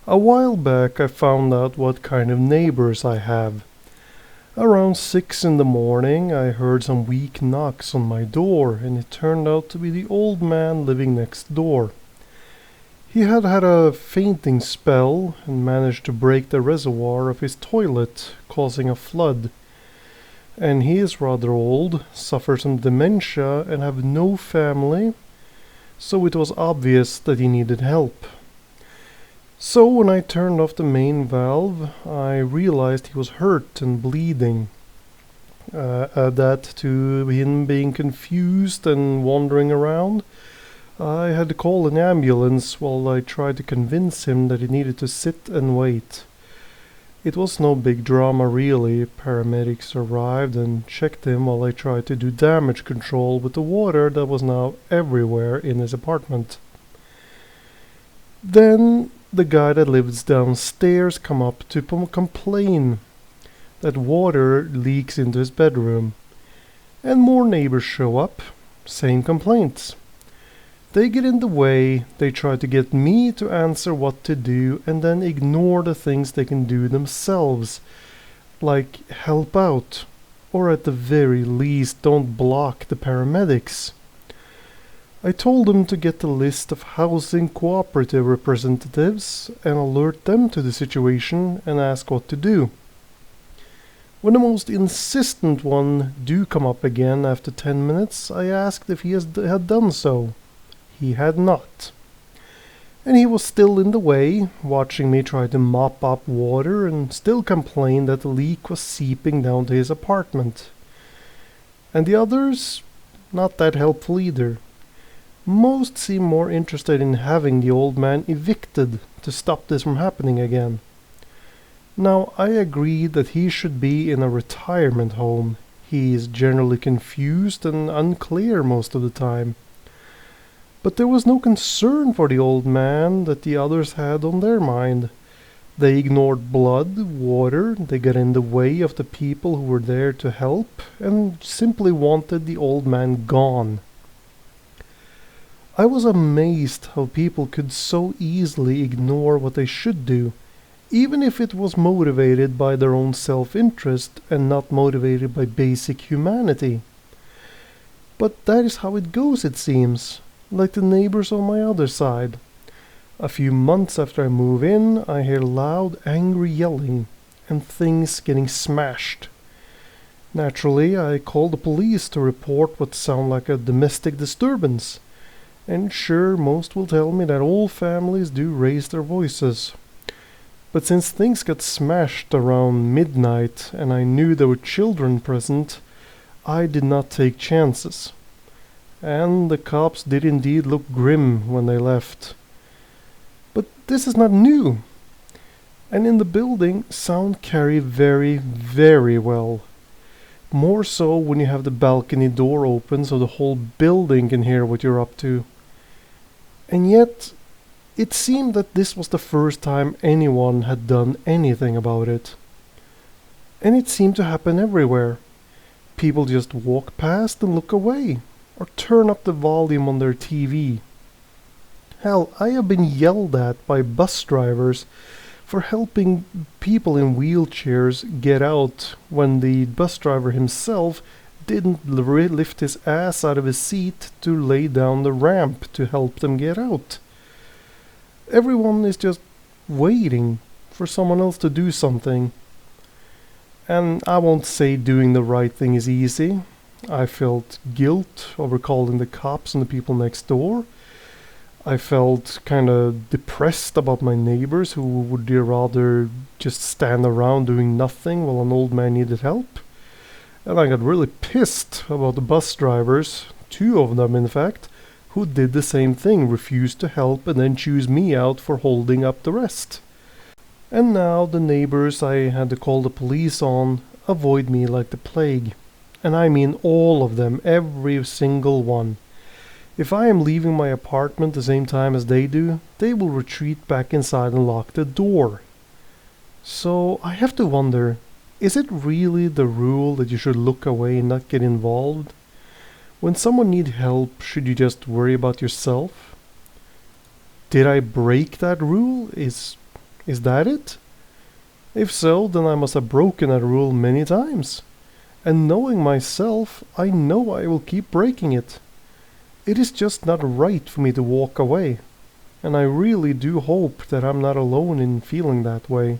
A while back I found out what kind of neighbors I have. Around 6 in the morning I heard some weak knocks on my door, and it turned out to be the old man living next door. He had had a fainting spell and managed to break the reservoir of his toilet, causing a flood. And he is rather old, suffers from dementia, and have no family, so it was obvious that he needed help. So when I turned off the main valve, I realized he was hurt and bleeding. Add that to him being confused and wandering around, I had to call an ambulance while I tried to convince him that he needed to sit and wait. It was no big drama really. Paramedics arrived and checked him while I tried to do damage control with the water that was now everywhere in his apartment. Then the guy that lives downstairs come up to complain that water leaks into his bedroom. And more neighbors show up, same complaints. They get in the way, they try to get me to answer what to do and then ignore the things they can do themselves, like help out, or at the very least don't block the paramedics. I told them to get the list of housing cooperative representatives and alert them to the situation and ask what to do. When the most insistent one do come up again after 10 minutes, I asked if he had done so. He had not. And he was still in the way, watching me try to mop up water and still complained that the leak was seeping down to his apartment. And the others, not that helpful either. Most seem more interested in having the old man evicted to stop this from happening again. Now, I agree that he should be in a retirement home. He is generally confused and unclear most of the time. But there was no concern for the old man that the others had on their mind. They ignored blood, water, they got in the way of the people who were there to help, and simply wanted the old man gone. I was amazed how people could so easily ignore what they should do, even if it was motivated by their own self-interest and not motivated by basic humanity. But that is how it goes, it seems, like the neighbors on my other side. A few months after I move in, I hear loud, angry yelling and things getting smashed. Naturally, I call the police to report what sound like a domestic disturbance. And sure, most will tell me that all families do raise their voices. But since things got smashed around midnight and I knew there were children present, I did not take chances. And the cops did indeed look grim when they left. But this is not new. And in the building, sound carry very, very well. More so when you have the balcony door open so the whole building can hear what you're up to. And yet, it seemed that this was the first time anyone had done anything about it. And it seemed to happen everywhere. People just walk past and look away, or turn up the volume on their TV. Hell, I have been yelled at by bus drivers for helping people in wheelchairs get out when the bus driver himself didn't lift his ass out of his seat to lay down the ramp to help them get out. Everyone is just waiting for someone else to do something. And I won't say doing the right thing is easy. I felt guilt over calling the cops on the people next door. I felt kind of depressed about my neighbors who would rather just stand around doing nothing while an old man needed help. And I got really pissed about the bus drivers, 2 of them in fact, who did the same thing, refused to help and then choose me out for holding up the rest. And now the neighbors I had to call the police on avoid me like the plague. And I mean all of them, every single one. If I am leaving my apartment the same time as they do, they will retreat back inside and lock the door. So I have to wonder, is it really the rule that you should look away and not get involved? When someone needs help, should you just worry about yourself? Did I break that rule? Is Is that it? If so, then I must have broken that rule many times. And knowing myself, I know I will keep breaking it. It is just not right for me to walk away. And I really do hope that I'm not alone in feeling that way.